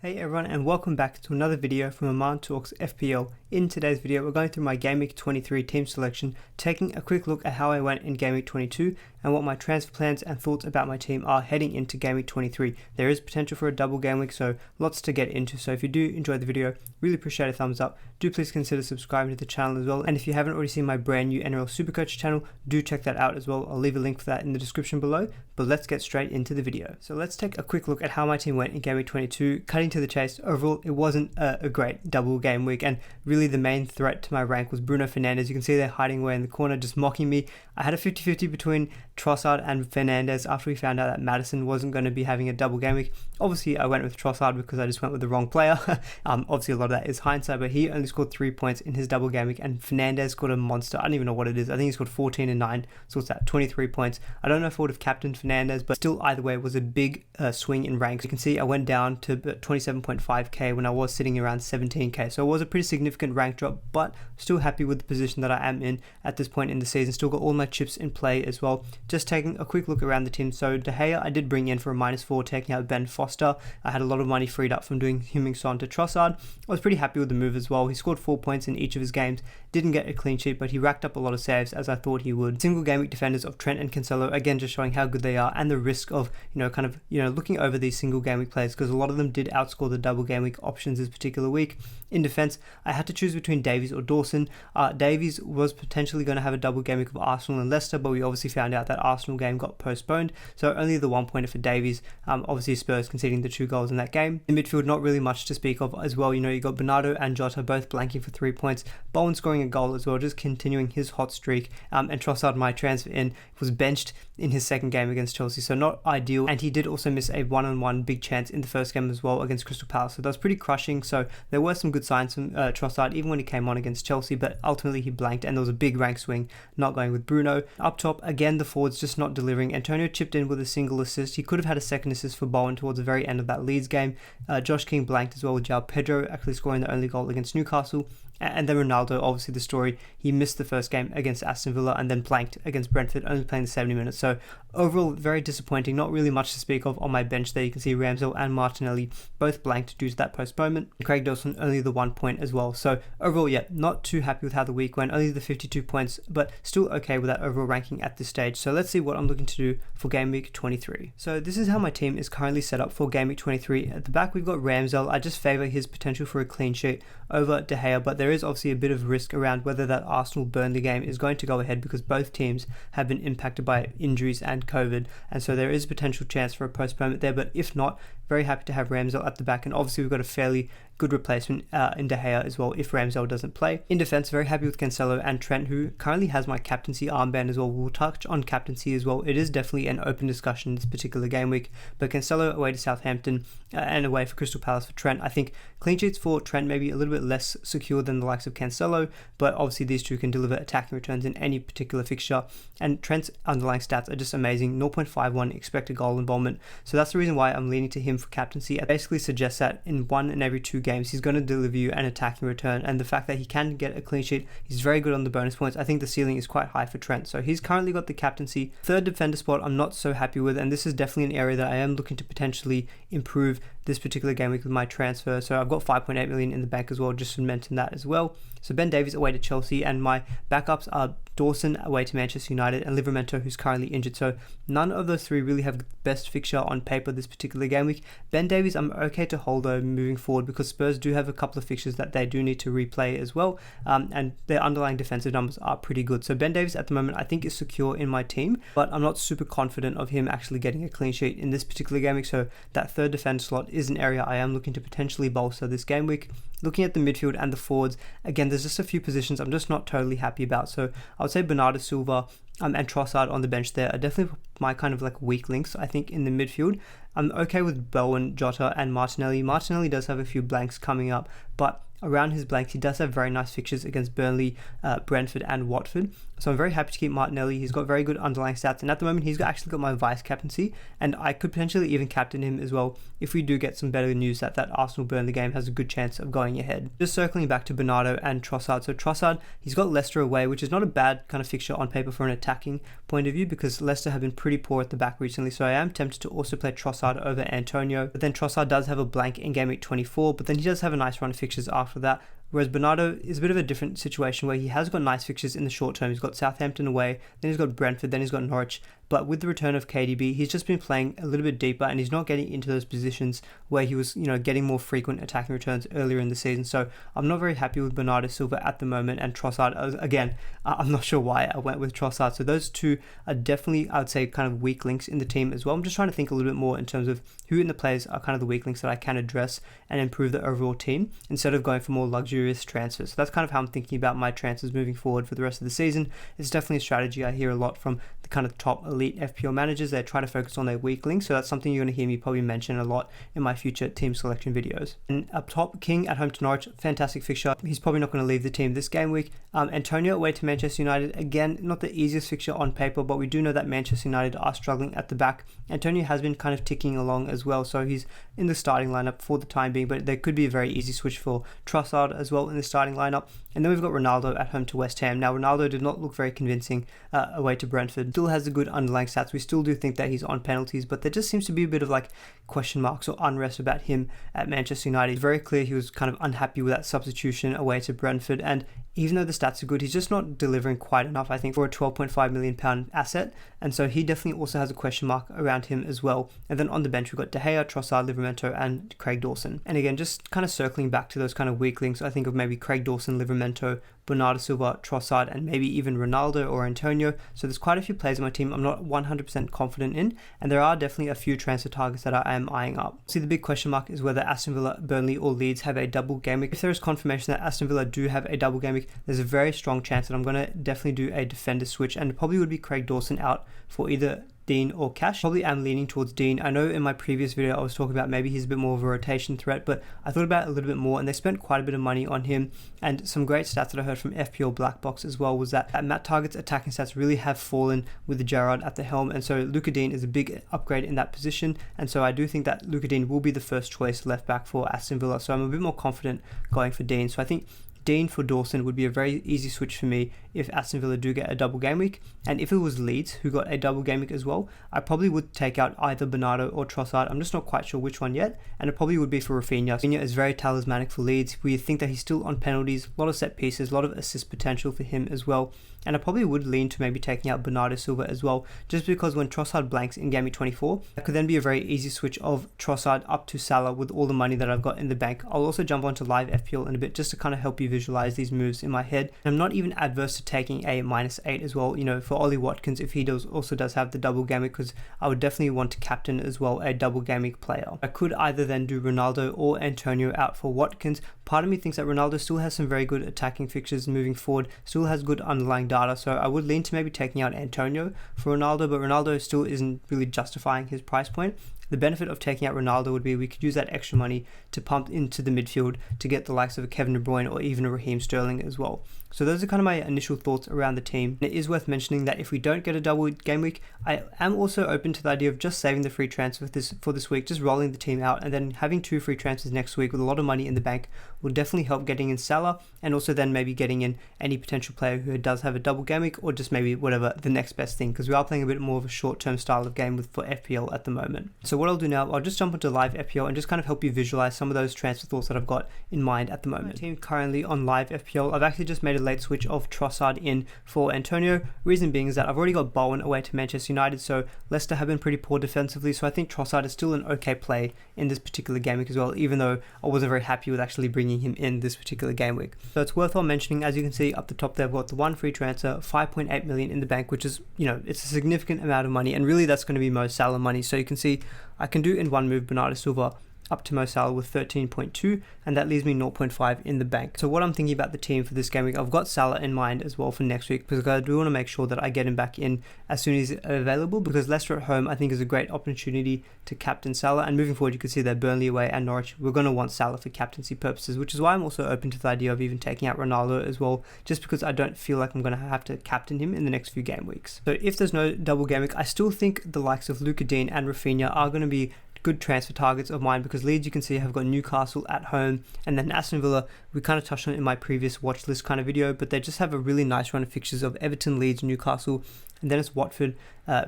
Hey everyone, and welcome back to another video from Aman Talks FPL. In today's video, we're going through my GAMEWEEK23 team selection, taking a quick look at how I went in GAMEWEEK22 and what my transfer plans and thoughts about my team are heading into GAMEWEEK23. There is potential for a double game week, so lots to get into. So if you do enjoy the video, really appreciate a thumbs up. Do please consider subscribing to the channel as well. And if you haven't already seen my brand new NRL SuperCoach channel, do check that out as well. I'll leave a link for that in the description below. But let's get straight into the video. So let's take a quick look at how my team went in GAMEWEEK22. Cutting to the chase, overall it wasn't a great double game week, and really the main threat to my rank was Bruno Fernandes. You can see they're hiding away in the corner just mocking me. I had a 50-50 between Trossard and Fernandes after we found out that Madison wasn't going to be having a double game week. Obviously I went with Trossard because I just went with the wrong player. Obviously a lot of that is hindsight, but he only scored 3 points in his double game week, and Fernandes scored a monster. I don't even know what it is. I think he scored 14 and 9, so what's that, 23 points. I don't know if I would have captained Fernandes, but still either way it was a big swing in ranks. You can see I went down to 27.5k when I was sitting around 17k, so it was a pretty significant rank drop, but still happy with the position that I am in at this point in the season. Still got all my chips in play as well. Just taking a quick look around the team. So De Gea I did bring in for a -4, taking out Ben Foster. I had a lot of money freed up from doing Heung-min to Trossard. I was pretty happy with the move as well. He scored 4 points in each of his games, didn't get a clean sheet, but he racked up a lot of saves as I thought he would. Single game week defenders of Trent and Cancelo, again just showing how good they are and the risk of looking over these single game week players, because a lot of them did outscore the double game week options this particular week. In defense, I had to choose between Davies or Dawson. Davies was potentially going to have a double game week of Arsenal and Leicester, but we obviously found out that Arsenal game got postponed, so only the 1 pointer for Davies. Obviously Spurs conceding the 2 goals in that game. In midfield, not really much to speak of as well. You got Bernardo and Jota both blanking for 3 points. Bowen scoring a goal as well, just continuing his hot streak. And Trossard, my transfer in, was benched in his second game against Chelsea, so not ideal. And he did also miss a 1-on-1 big chance in the first game as well against Crystal Palace, so that was pretty crushing. So there were some good signs from Trossard even when he came on against Chelsea, but ultimately he blanked and there was a big rank swing not going with Bruno. Up top, again the forwards just not delivering. Antonio chipped in with a single assist. He could have had a second assist for Bowen towards the very end of that Leeds game. Josh King blanked as well, with João Pedro actually scoring the only goal against Newcastle. And then Ronaldo, obviously the story, he missed the first game against Aston Villa and then blanked against Brentford, only playing the 70 minutes. So overall, very disappointing. Not really much to speak of on my bench there. You can see Ramsdale and Martinelli both blanked due to that postponement. Craig Dawson only the 1 point as well. So overall, yeah, not too happy with how the week went. Only the 52 points, but still okay with that overall ranking at this stage. So let's see what I'm looking to do for Game Week 23. So this is how my team is currently set up for Game Week 23. At the back, we've got Ramsdale. I just favour his potential for a clean sheet over De Gea, but there is obviously a bit of risk around whether that Arsenal-Burnley game is going to go ahead, because both teams have been impacted by injuries and COVID, and so there is a potential chance for a postponement there. But if not, very happy to have Ramsdale at the back, and obviously we've got a fairly good replacement in De Gea as well if Ramsdale doesn't play. In defense, very happy with Cancelo and Trent, who currently has my captaincy armband as well. We'll touch on captaincy as well. It is definitely an open discussion this particular game week, but Cancelo away to Southampton and away for Crystal Palace for Trent. I think clean sheets for Trent maybe a little bit less secure than the likes of Cancelo, but obviously these two can deliver attacking returns in any particular fixture, and Trent's underlying stats are just amazing. 0.51 expected goal involvement, so that's the reason why I'm leaning to him for captaincy. It basically suggests that in 1 in every 2 games he's going to deliver you an attacking return, and the fact that he can get a clean sheet, he's very good on the bonus points. I think the ceiling is quite high for Trent, so he's currently got the captaincy. Third defender spot I'm not so happy with, and this is definitely an area that I am looking to potentially improve this particular game week with my transfer. So I've got 5.8 million in the bank as well, just to mention that as well. So Ben Davies away to Chelsea, and my backups are Dawson away to Manchester United and Livramento, who's currently injured. So none of those three really have the best fixture on paper this particular game week. Ben Davies I'm okay to hold though moving forward, because Spurs do have a couple of fixtures that they do need to replay as well, and their underlying defensive numbers are pretty good. So Ben Davies at the moment I think is secure in my team, but I'm not super confident of him actually getting a clean sheet in this particular game week. So that third defender slot is an area I am looking to potentially bolster this game week. Looking at the midfield and the forwards, again there's just a few positions I'm just not totally happy about. So I would say Bernardo Silva and Trossard on the bench there are definitely my kind of like weak links. I think in the midfield I'm okay with Bowen, Jota and Martinelli. Martinelli does have a few blanks coming up, but around his blanks he does have very nice fixtures against Burnley, Brentford and Watford. So I'm very happy to keep Martinelli. He's got very good underlying stats, and at the moment he's actually got my vice captaincy, and I could potentially even captain him as well if we do get some better news that Arsenal Burnley game has a good chance of going ahead. Just circling back to Bernardo and Trossard. So Trossard, he's got Leicester away, which is not a bad kind of fixture on paper for an attacking point of view, because Leicester have been pretty poor at the back recently. So I am tempted to also play Trossard over Antonio, but then Trossard does have a blank in GameWeek 24, but then he does have a nice run of fixtures after that. Whereas Bernardo is a bit of a different situation where he has got nice fixtures in the short term. He's got Southampton away, then he's got Brentford, then he's got Norwich. But with the return of KDB, he's just been playing a little bit deeper and he's not getting into those positions where he was, getting more frequent attacking returns earlier in the season. So I'm not very happy with Bernardo Silva at the moment, and Trossard, again, I'm not sure why I went with Trossard. So those two are definitely, I would say, kind of weak links in the team as well. I'm just trying to think a little bit more in terms of who in the players are kind of the weak links that I can address and improve the overall team instead of going for more luxurious transfers. So that's kind of how I'm thinking about my transfers moving forward for the rest of the season. It's definitely a strategy I hear a lot from the kind of top elite FPL managers. They try to focus on their weak links, so that's something you're going to hear me probably mention a lot in my future team selection videos. And up top, King at home to Norwich, fantastic fixture. He's probably not going to leave the team this game week. Antonio away to Manchester United, again, not the easiest fixture on paper, but we do know that Manchester United are struggling at the back. Antonio has been kind of ticking along as well, so he's in the starting lineup for the time being, but there could be a very easy switch for Trossard as well in the starting lineup. And then we've got Ronaldo at home to West Ham. Now, Ronaldo did not look very convincing away to Brentford. Still has a good underlying stats. We still do think that he's on penalties, but there just seems to be a bit of like question marks or unrest about him at Manchester United. It's very clear he was kind of unhappy with that substitution away to Brentford, and even though the stats are good, he's just not delivering quite enough, I think, for a £12.5 million asset. And so he definitely also has a question mark around him as well. And then on the bench, we've got De Gea, Trossard, Livramento, and Craig Dawson. And again, just kind of circling back to those kind of weak links, I think of maybe Craig Dawson, Livramento, Bernardo Silva, Trossard, and maybe even Ronaldo or Antonio. So there's quite a few players in my team I'm not 100% confident in, and there are definitely a few transfer targets that I am eyeing up. See, the big question mark is whether Aston Villa, Burnley, or Leeds have a double game week. If there is confirmation that Aston Villa do have a double game week, there's a very strong chance that I'm going to definitely do a defender switch, and probably would be Craig Dawson out for either Dean or Cash. Probably am leaning towards Dean. I know in my previous video I was talking about maybe he's a bit more of a rotation threat, but I thought about it a little bit more, and they spent quite a bit of money on him. And some great stats that I heard from FPL Black Box as well was that Matt Target's attacking stats really have fallen with the Gerrard at the helm, and so Luca Dean is a big upgrade in that position, and so I do think that Luca Dean will be the first choice left back for Aston Villa, so I'm a bit more confident going for Dean. So I think Dean for Dawson would be a very easy switch for me if Aston Villa do get a double game week. And if it was Leeds who got a double game week as well, I probably would take out either Bernardo or Trossard. I'm just not quite sure which one yet, and it probably would be for Rafinha. Rafinha is very talismanic for Leeds. We think that he's still on penalties, a lot of set pieces, a lot of assist potential for him as well. And I probably would lean to maybe taking out Bernardo Silva as well, just because when Trossard blanks in GameWeek 24, that could then be a very easy switch of Trossard up to Salah with all the money that I've got in the bank. I'll also jump onto LiveFPL in a bit just to kind of help you visualize these moves in my head. And I'm not even adverse to taking a -8 as well, for Ollie Watkins if he also does have the double game week, because I would definitely want to captain as well a double game week player. I could either then do Ronaldo or Antonio out for Watkins. Part of me thinks that Ronaldo still has some very good attacking fixtures moving forward, still has good underlying data, so I would lean to maybe taking out Antonio for Ronaldo, but Ronaldo still isn't really justifying his price point. The benefit of taking out Ronaldo would be we could use that extra money to pump into the midfield to get the likes of a Kevin De Bruyne or even a Raheem Sterling as well. So those are kind of my initial thoughts around the team. And it is worth mentioning that if we don't get a double game week, I am also open to the idea of just saving the free transfer for this week, just rolling the team out, and then having 2 free transfers next week with a lot of money in the bank will definitely help getting in Salah, and also then maybe getting in any potential player who does have a double game week, or just maybe whatever the next best thing, because we are playing a bit more of a short-term style of game for FPL at the moment. So what I'll do now, I'll just jump into LiveFPL and just kind of help you visualize some of those transfer thoughts that I've got in mind at the moment. My team currently on LiveFPL, I've actually just made a late switch of Trossard in for Antonio. Reason being is that I've already got Bowen away to Manchester United, so Leicester have been pretty poor defensively, so I think Trossard is still an okay play in this particular game week as well, even though I wasn't very happy with actually bringing him in this particular game week. So it's worthwhile mentioning, as you can see up the top there, I've got the 1 free transfer, 5.8 million in the bank, which is, it's a significant amount of money, and really that's going to be Mo Salah money. So you can see I can do in one move Bernardo Silva up to Mo Salah with 13.2, and that leaves me 0.5 in the bank. So what I'm thinking about the team for this game week, I've got Salah in mind as well for next week, because I do want to make sure that I get him back in as soon as he's available, because Leicester at home I think is a great opportunity to captain Salah, and moving forward you can see that Burnley away and Norwich, we're going to want Salah for captaincy purposes, which is why I'm also open to the idea of even taking out Ronaldo as well, just because I don't feel like I'm going to have to captain him in the next few game weeks. So if there's no double game week, I still think the likes of Luca Dean and Rafinha are going to be good transfer targets of mine, because Leeds, you can see, have got Newcastle at home, and then Aston Villa, we kind of touched on it in my previous watch list kind of video, but they just have a really nice run of fixtures of Everton, Leeds, Newcastle, and then it's Watford,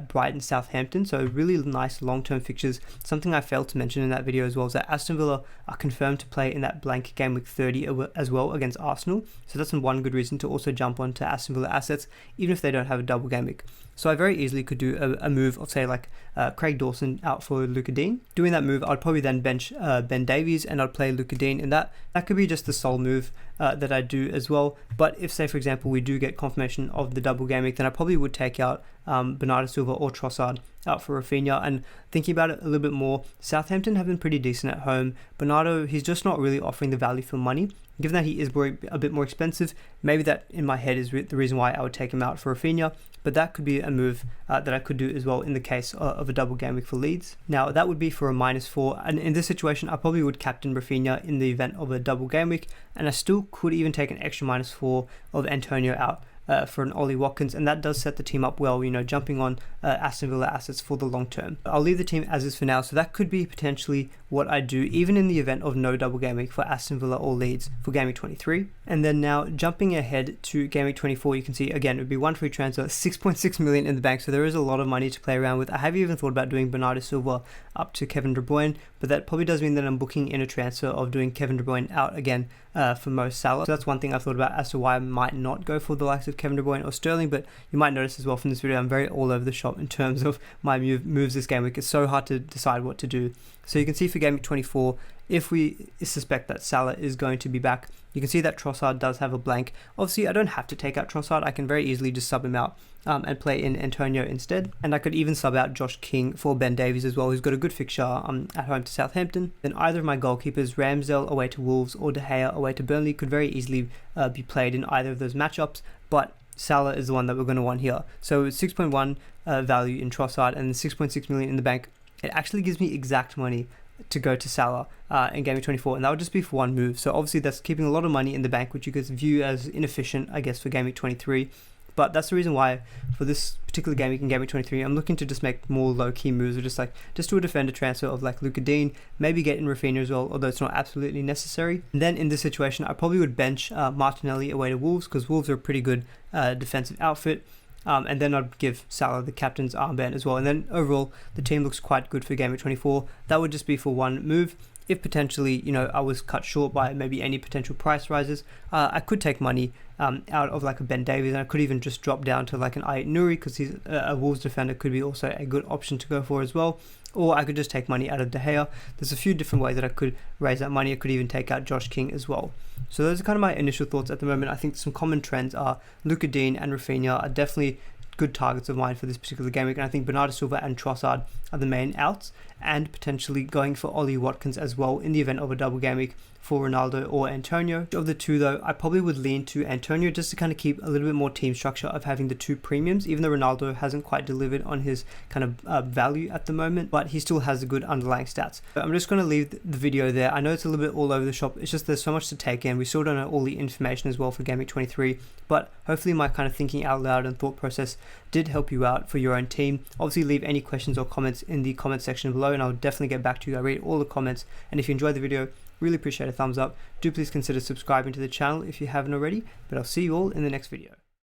Brighton, Southampton. So really nice long-term fixtures. Something I failed to mention in that video as well is that Aston Villa are confirmed to play in that blank game week 30 as well against Arsenal. So that's one good reason to also jump onto Aston Villa assets, even if they don't have a double game week. So I very easily could do a move of say like Craig Dawson out for Luca Dean. Doing that move, I'd probably then bench Ben Davies and I'd play Luca Dean in that. That could be just the sole move that I do as well. But if say for example we do get confirmation of the double game week, then I probably would take out Bernardo Silva or Trossard out for Rafinha. And thinking about it a little bit more, Southampton have been pretty decent at home. Bernardo, he's just not really offering the value for money. Given that he is a bit more expensive, maybe that in my head is the reason why I would take him out for Rafinha, but that could be a move that I could do as well in the case of a double game week for Leeds. Now that would be for a -4, and in this situation I probably would captain Rafinha in the event of a double game week, and I still could even take an extra -4 of Antonio out for an Ollie Watkins, and that does set the team up well, jumping on Aston Villa assets for the long term. I'll leave the team as is for now, so that could be potentially what I do even in the event of no double game week for Aston Villa or Leeds for Game Week 23. And then now jumping ahead to Game Week 24, you can see again it would be one free transfer, 6.6 million in the bank, so there is a lot of money to play around with. I have even thought about doing Bernardo Silva up to Kevin De Bruyne, but that probably does mean that I'm booking in a transfer of doing Kevin De Bruyne out again for Mo Salah. So that's one thing I've thought about as to why I might not go for the likes of Kevin De Bruyne or Sterling, but you might notice as well from this video I'm very all over the shop in terms of my moves this game week. It's so hard to decide what to do. So you can see for Game Week 24, if we suspect that Salah is going to be back, you can see that Trossard does have a blank. Obviously, I don't have to take out Trossard. I can very easily just sub him out and play in Antonio instead. And I could even sub out Josh King for Ben Davies as well, who's got a good fixture at home to Southampton. Then either of my goalkeepers, Ramsdale away to Wolves or De Gea away to Burnley, could very easily be played in either of those matchups. But Salah is the one that we're going to want here. So 6.1 value in Trossard and 6.6 million in the bank. It actually gives me exact money to go to Salah in Game Week 24, and that would just be for one move. So obviously that's keeping a lot of money in the bank, which you could view as inefficient, I guess, for Game Week 23. But that's the reason why for this particular game week in Game Week 23, I'm looking to just make more low-key moves, or just do a defender transfer of like Luca Dean, maybe get in Rafinha as well, although it's not absolutely necessary. And then in this situation, I probably would bench Martinelli away to Wolves, because Wolves are a pretty good defensive outfit. And then I'd give Salah the captain's armband as well. And then overall, the team looks quite good for Game Week 24. That would just be for one move. If potentially, I was cut short by maybe any potential price rises, I could take money out of like a Ben Davies, and I could even just drop down to like an Ayet Nouri, because he's a Wolves defender, could be also a good option to go for as well. Or I could just take money out of De Gea. There's a few different ways that I could raise that money. I could even take out Josh King as well. So those are kind of my initial thoughts at the moment. I think some common trends are Luca Dean and Rafinha are definitely good targets of mine for this particular game week, and I think Bernardo Silva and Trossard are the main outs, and potentially going for Ollie Watkins as well in the event of a double game week for Ronaldo or Antonio. Of the two though, I probably would lean to Antonio just to kind of keep a little bit more team structure of having the two premiums, even though Ronaldo hasn't quite delivered on his kind of value at the moment, but he still has a good underlying stats. So I'm just going to leave the video there. I know it's a little bit all over the shop. It's just there's so much to take in. We still don't know all the information as well for Game Week 23, but hopefully my kind of thinking out loud and thought process did help you out for your own team. Obviously leave any questions or comments in the comment section below, and I'll definitely get back to you. I read all the comments, and if you enjoyed the video, really appreciate a thumbs up. Do please consider subscribing to the channel if you haven't already, but I'll see you all in the next video.